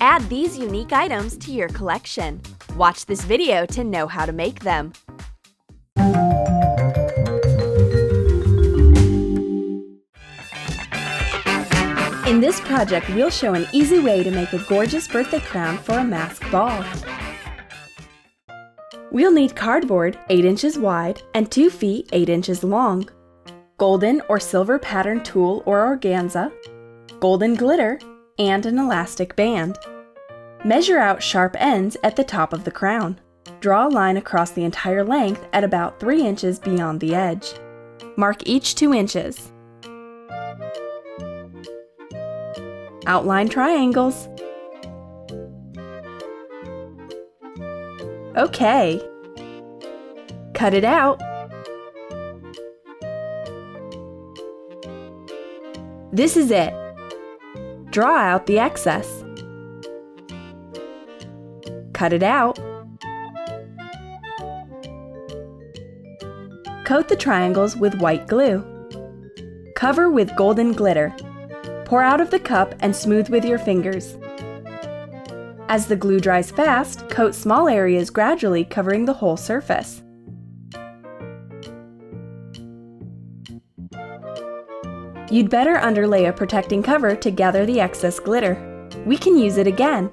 Add these unique items to your collection. Watch this video to know how to make them. In this project, we'll show an easy way to make a gorgeous birthday crown for a mask ball. We'll need cardboard 8 inches wide and 2 feet 8 inches long, golden or silver pattern tulle or organza, golden glitter, and an elastic band. Measure out sharp ends at the top of the crown. Draw a line across the entire length at about 3 inches beyond the edge. Mark each 2 inches. Outline triangles. Okay. Cut it out. This is it. Draw out the excess. Cut it out. Coat the triangles with white glue. Cover with golden glitter. Pour out of the cup and smooth with your fingers. As the glue dries fast, coat small areas gradually, covering the whole surface. You'd better underlay a protecting cover to gather the excess glitter. We can use it again.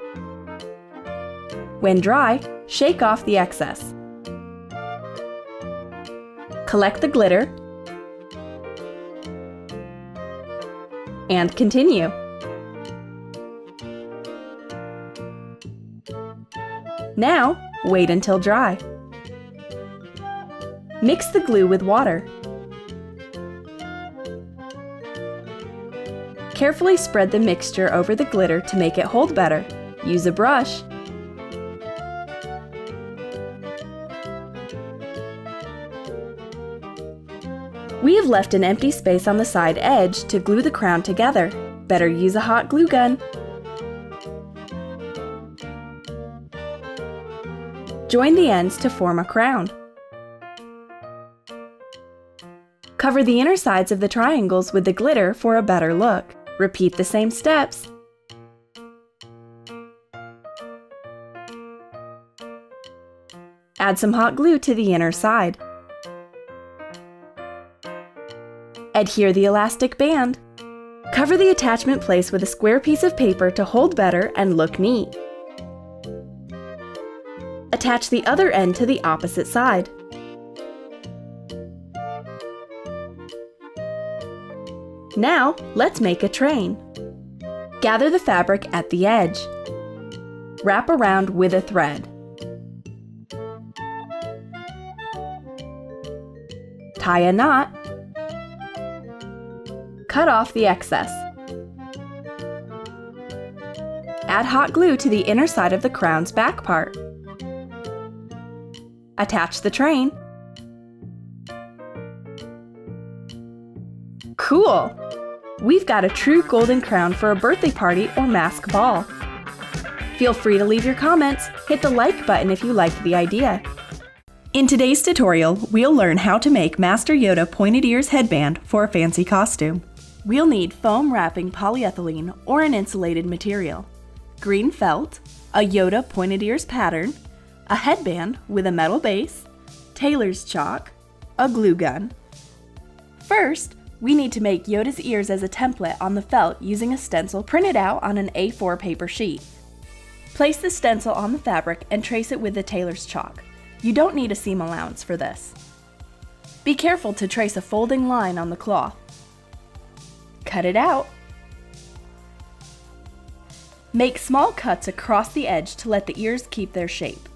When dry, shake off the excess. Collect the glitter and continue. Now, wait until dry. Mix the glue with water. Carefully spread the mixture over the glitter to make it hold better. Use a brush. We have left an empty space on the side edge to glue the crown together. Better use a hot glue gun. Join the ends to form a crown. Cover the inner sides of the triangles with the glitter for a better look. Repeat the same steps. Add some hot glue to the inner side. Adhere the elastic band. Cover the attachment place with a square piece of paper to hold better and look neat. Attach the other end to the opposite side. Now, let's make a train. Gather the fabric at the edge. Wrap around with a thread. Tie a knot. Cut off the excess. Add hot glue to the inner side of the crown's back part. Attach the train. Cool! We've got a true golden crown for a birthday party or mask ball. Feel free to leave your comments. Hit the like button if you liked the idea. In today's tutorial, we'll learn how to make Master Yoda pointed ears headband for a fancy costume. We'll need foam wrapping polyethylene or an insulated material, green felt, a Yoda pointed ears pattern, a headband with a metal base, tailor's chalk, a glue gun. First, we need to make Yoda's ears as a template on the felt using a stencil printed out on an A4 paper sheet. Place the stencil on the fabric and trace it with the tailor's chalk. You don't need a seam allowance for this. Be careful to trace a folding line on the cloth. Cut it out. Make small cuts across the edge to let the ears keep their shape.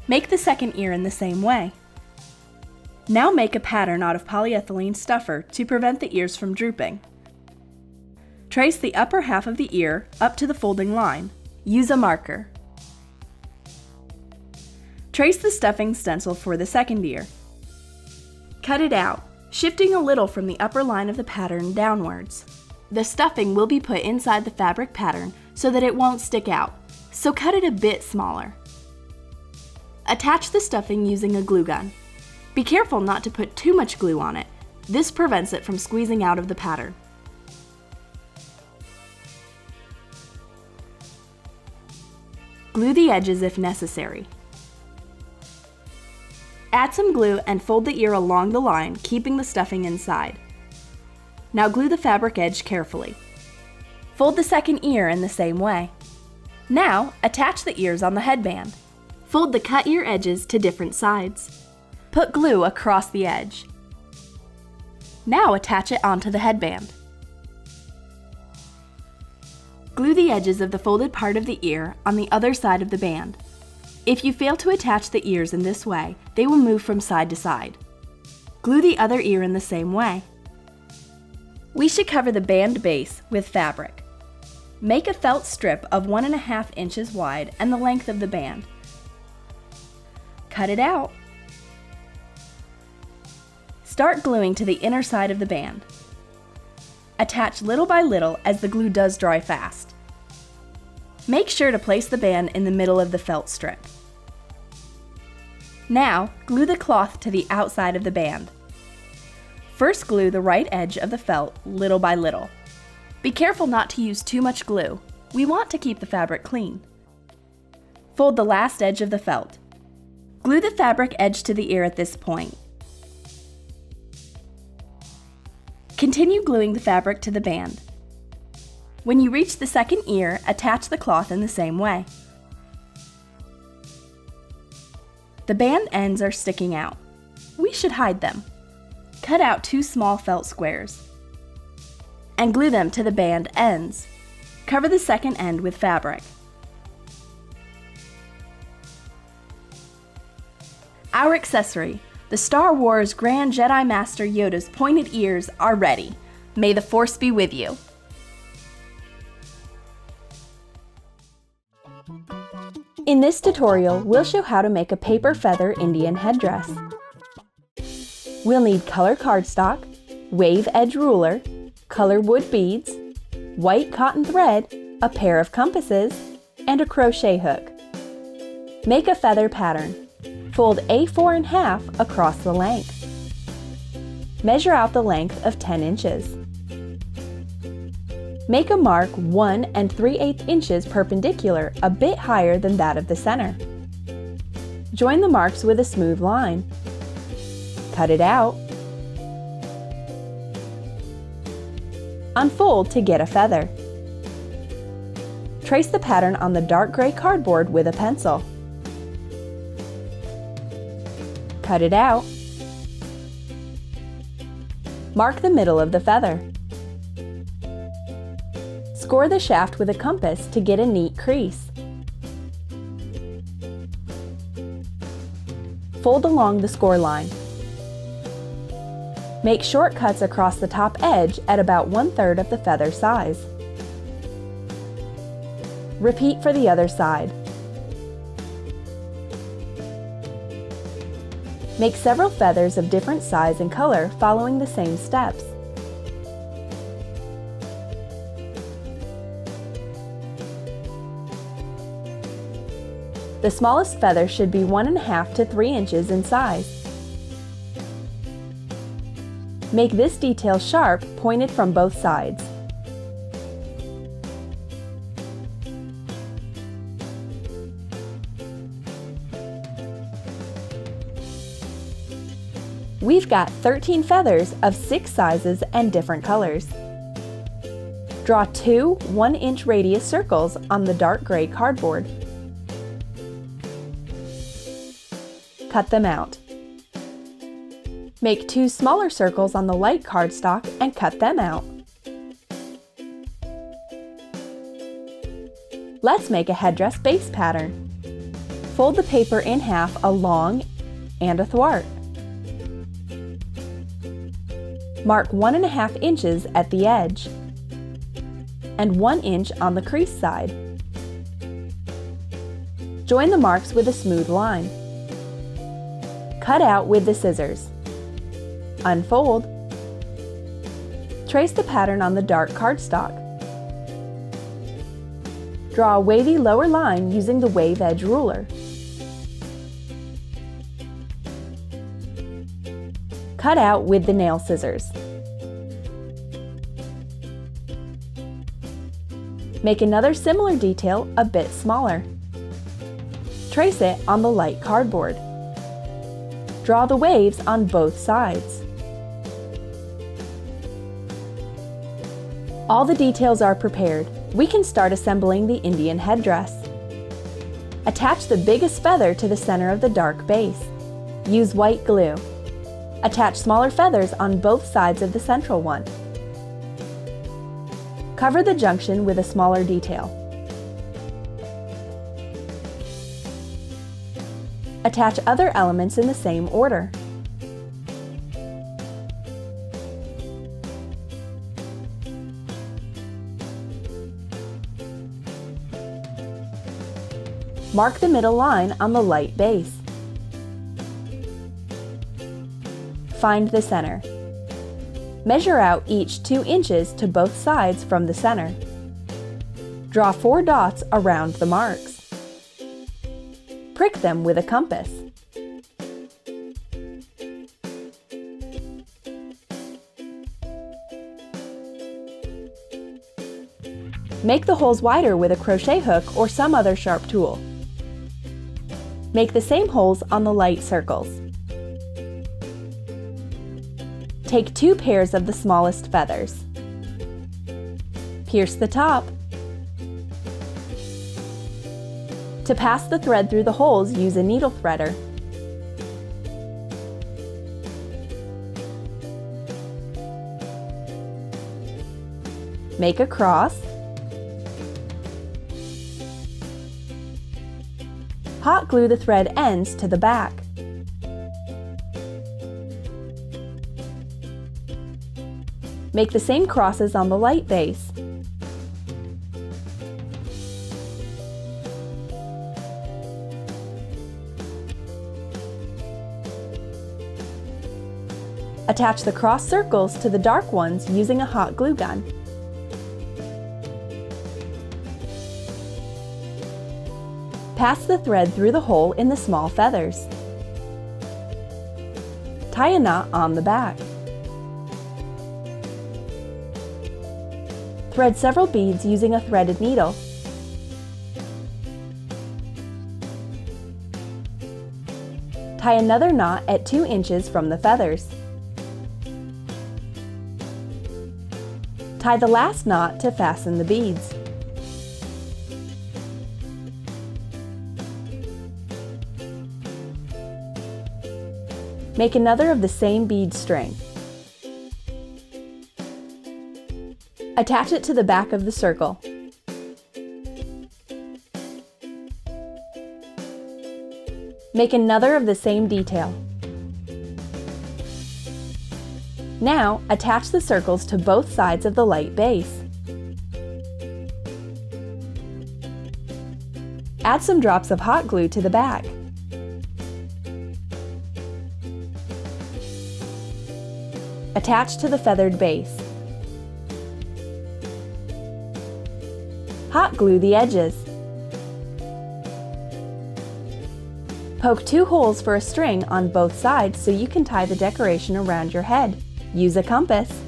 Make the second ear in the same way. Now make a pattern out of polyethylene stuffer to prevent the ears from drooping. Trace the upper half of the ear up to the folding line. Use a marker. Trace the stuffing stencil for the second ear. Cut it out, shifting a little from the upper line of the pattern downwards. The stuffing will be put inside the fabric pattern so that it won't stick out, so cut it a bit smaller. Attach the stuffing using a glue gun. Be careful not to put too much glue on it. This prevents it from squeezing out of the pattern. Glue the edges if necessary. Add some glue and fold the ear along the line, keeping the stuffing inside. Now glue the fabric edge carefully. Fold the second ear in the same way. Now, attach the ears on the headband. Fold the cut ear edges to different sides. Put glue across the edge. Now attach it onto the headband. Glue the edges of the folded part of the ear on the other side of the band. If you fail to attach the ears in this way, they will move from side to side. Glue the other ear in the same way. We should cover the band base with fabric. Make a felt strip of 1.5 inches wide and the length of the band. Cut it out. Start gluing to the inner side of the band. Attach little by little as the glue does dry fast. Make sure to place the band in the middle of the felt strip. Now, glue the cloth to the outside of the band. First glue the right edge of the felt little by little. Be careful not to use too much glue. We want to keep the fabric clean. Fold the last edge of the felt. Glue the fabric edge to the ear at this point. Continue gluing the fabric to the band. When you reach the second ear, attach the cloth in the same way. The band ends are sticking out. We should hide them. Cut out 2 small felt squares and glue them to the band ends. Cover the second end with fabric. Our accessory, the Star Wars Grand Jedi Master Yoda's pointed ears, are ready. May the Force be with you. In this tutorial, we'll show how to make a paper feather Indian headdress. We'll need color cardstock, wave edge ruler, color wood beads, white cotton thread, a pair of compasses, and a crochet hook. Make a feather pattern. Fold A4 in half across the length. Measure out the length of 10 inches. Make a mark 1 3/8 inches perpendicular, a bit higher than that of the center. Join the marks with a smooth line. Cut it out. Unfold to get a feather. Trace the pattern on the dark gray cardboard with a pencil. Cut it out. Mark the middle of the feather. Score the shaft with a compass to get a neat crease. Fold along the score line. Make short cuts across the top edge at about 1/3 of the feather size. Repeat for the other side. Make several feathers of different size and color following the same steps. The smallest feather should be 1.5 to 3 inches in size. Make this detail sharp, pointed from both sides. We've got 13 feathers of 6 sizes and different colors. Draw 2 1-inch radius circles on the dark gray cardboard. Cut them out. Make 2 smaller circles on the light cardstock and cut them out. Let's make a headdress base pattern. Fold the paper in half along and athwart. Mark 1.5 inches at the edge and 1 inch on the crease side. Join the marks with a smooth line. Cut out with the scissors. Unfold. Trace the pattern on the dark cardstock. Draw a wavy lower line using the wave edge ruler. Cut out with the nail scissors. Make another similar detail a bit smaller. Trace it on the light cardboard. Draw the waves on both sides. All the details are prepared. We can start assembling the Indian headdress. Attach the biggest feather to the center of the dark base. Use white glue. Attach smaller feathers on both sides of the central one. Cover the junction with a smaller detail. Attach other elements in the same order. Mark the middle line on the light base. Find the center. Measure out each 2 inches to both sides from the center. Draw 4 dots around the marks. Prick them with a compass. Make the holes wider with a crochet hook or some other sharp tool. Make the same holes on the light circles. Take 2 pairs of the smallest feathers. Pierce the top. To pass the thread through the holes, use a needle threader. Make a cross. Hot glue the thread ends to the back. Make the same crosses on the light base. Attach the cross circles to the dark ones using a hot glue gun. Pass the thread through the hole in the small feathers. Tie a knot on the back. Thread several beads using a threaded needle. Tie another knot at 2 inches from the feathers. Tie the last knot to fasten the beads. Make another of the same bead string. Attach it to the back of the circle. Make another of the same detail. Now, attach the circles to both sides of the light base. Add some drops of hot glue to the back. Attach to the feathered base. Hot glue the edges. Poke 2 holes for a string on both sides so you can tie the decoration around your head. Use a compass.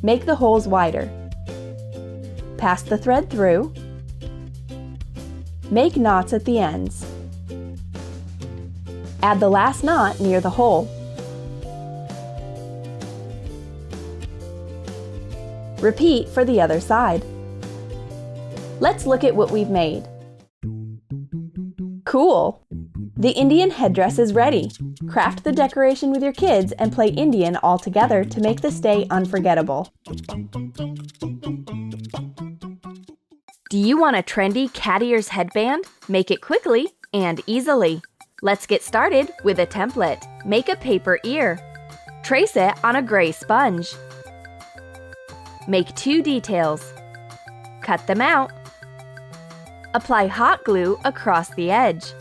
Make the holes wider. Pass the thread through. Make knots at the ends. Add the last knot near the hole. Repeat for the other side. Let's look at what we've made. Cool! The Indian headdress is ready. Craft the decoration with your kids and play Indian all together to make this day unforgettable. Do you want a trendy cat ears headband? Make it quickly and easily. Let's get started with a template. Make a paper ear. Trace it on a gray sponge. Make 2 details. Cut them out. Apply hot glue across the edge.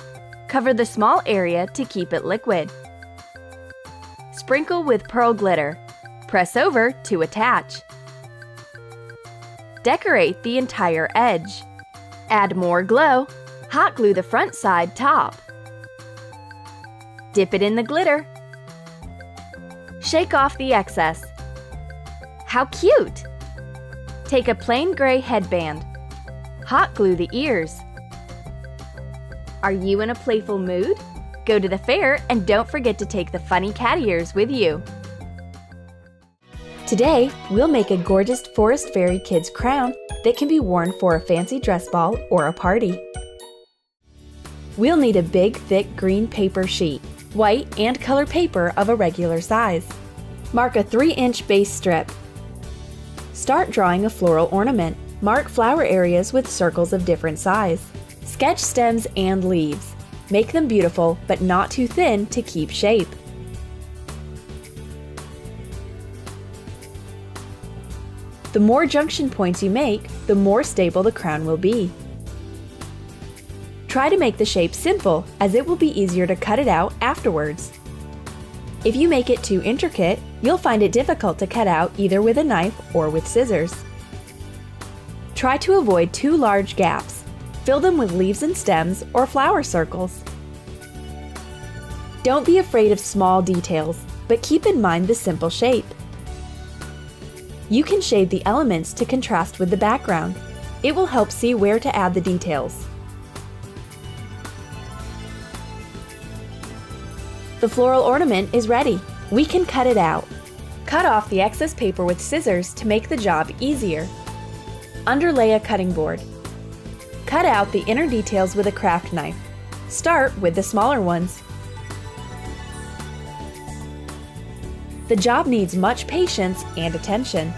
Cover the small area to keep it liquid. Sprinkle with pearl glitter. Press over to attach. Decorate the entire edge. Add more glow. Hot glue the front side top. Dip it in the glitter. Shake off the excess. How cute! Take a plain gray headband. Hot glue the ears. Are you in a playful mood? Go to the fair and don't forget to take the funny cat ears with you. Today, we'll make a gorgeous Forest Fairy Kids crown that can be worn for a fancy dress ball or a party. We'll need a big, thick green paper sheet, white and color paper of a regular size. Mark a 3-inch base strip. Start drawing a floral ornament. Mark flower areas with circles of different size. Sketch stems and leaves. Make them beautiful, but not too thin to keep shape. The more junction points you make, the more stable the crown will be. Try to make the shape simple, as it will be easier to cut it out afterwards. If you make it too intricate, you'll find it difficult to cut out either with a knife or with scissors. Try to avoid too large gaps. Fill them with leaves and stems or flower circles. Don't be afraid of small details, but keep in mind the simple shape. You can shade the elements to contrast with the background. It will help see where to add the details. The floral ornament is ready. We can cut it out. Cut off the excess paper with scissors to make the job easier. Underlay a cutting board. Cut out the inner details with a craft knife. Start with the smaller ones. The job needs much patience and attention.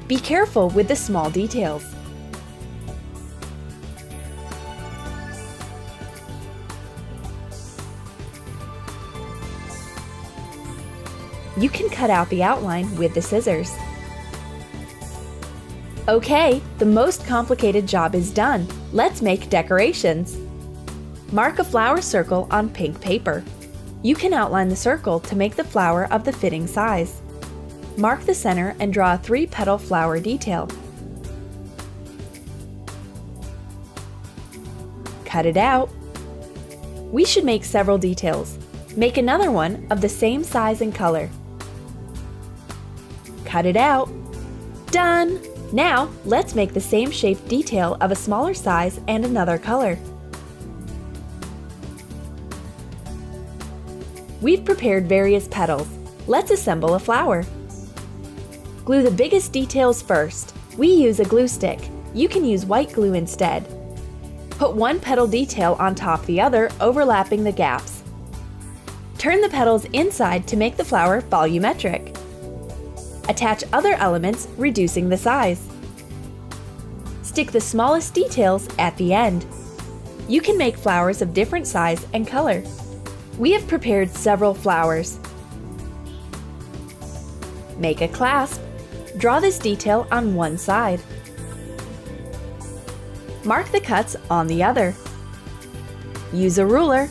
Be careful with the small details. You can cut out the outline with the scissors. Okay, the most complicated job is done. Let's make decorations. Mark a flower circle on pink paper. You can outline the circle to make the flower of the fitting size. Mark the center and draw a 3-petal flower detail. Cut it out. We should make several details. Make another one of the same size and color. Cut it out. Done! Now, let's make the same shape detail of a smaller size and another color. We've prepared various petals. Let's assemble a flower. Glue the biggest details first. We use a glue stick. You can use white glue instead. Put one petal detail on top of the other, overlapping the gaps. Turn the petals inside to make the flower volumetric. Attach other elements, reducing the size. Stick the smallest details at the end. You can make flowers of different size and color. We have prepared several flowers. Make a clasp. Draw this detail on one side. Mark the cuts on the other. Use a ruler.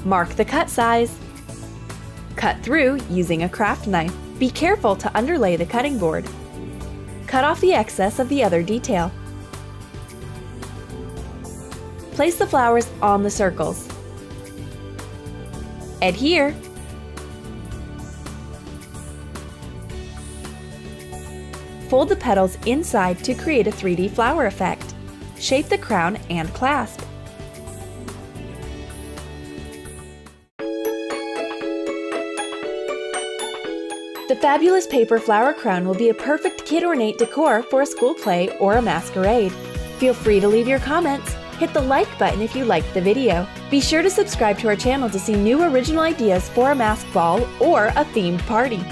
Mark the cut size. Cut through using a craft knife. Be careful to underlay the cutting board. Cut off the excess of the other detail. Place the flowers on the circles. Adhere. Fold the petals inside to create a 3D flower effect. Shape the crown and clasp. The fabulous paper flower crown will be a perfect kid ornate decor for a school play or a masquerade. Feel free to leave your comments. Hit the like button if you liked the video. Be sure to subscribe to our channel to see new original ideas for a mask ball or a themed party.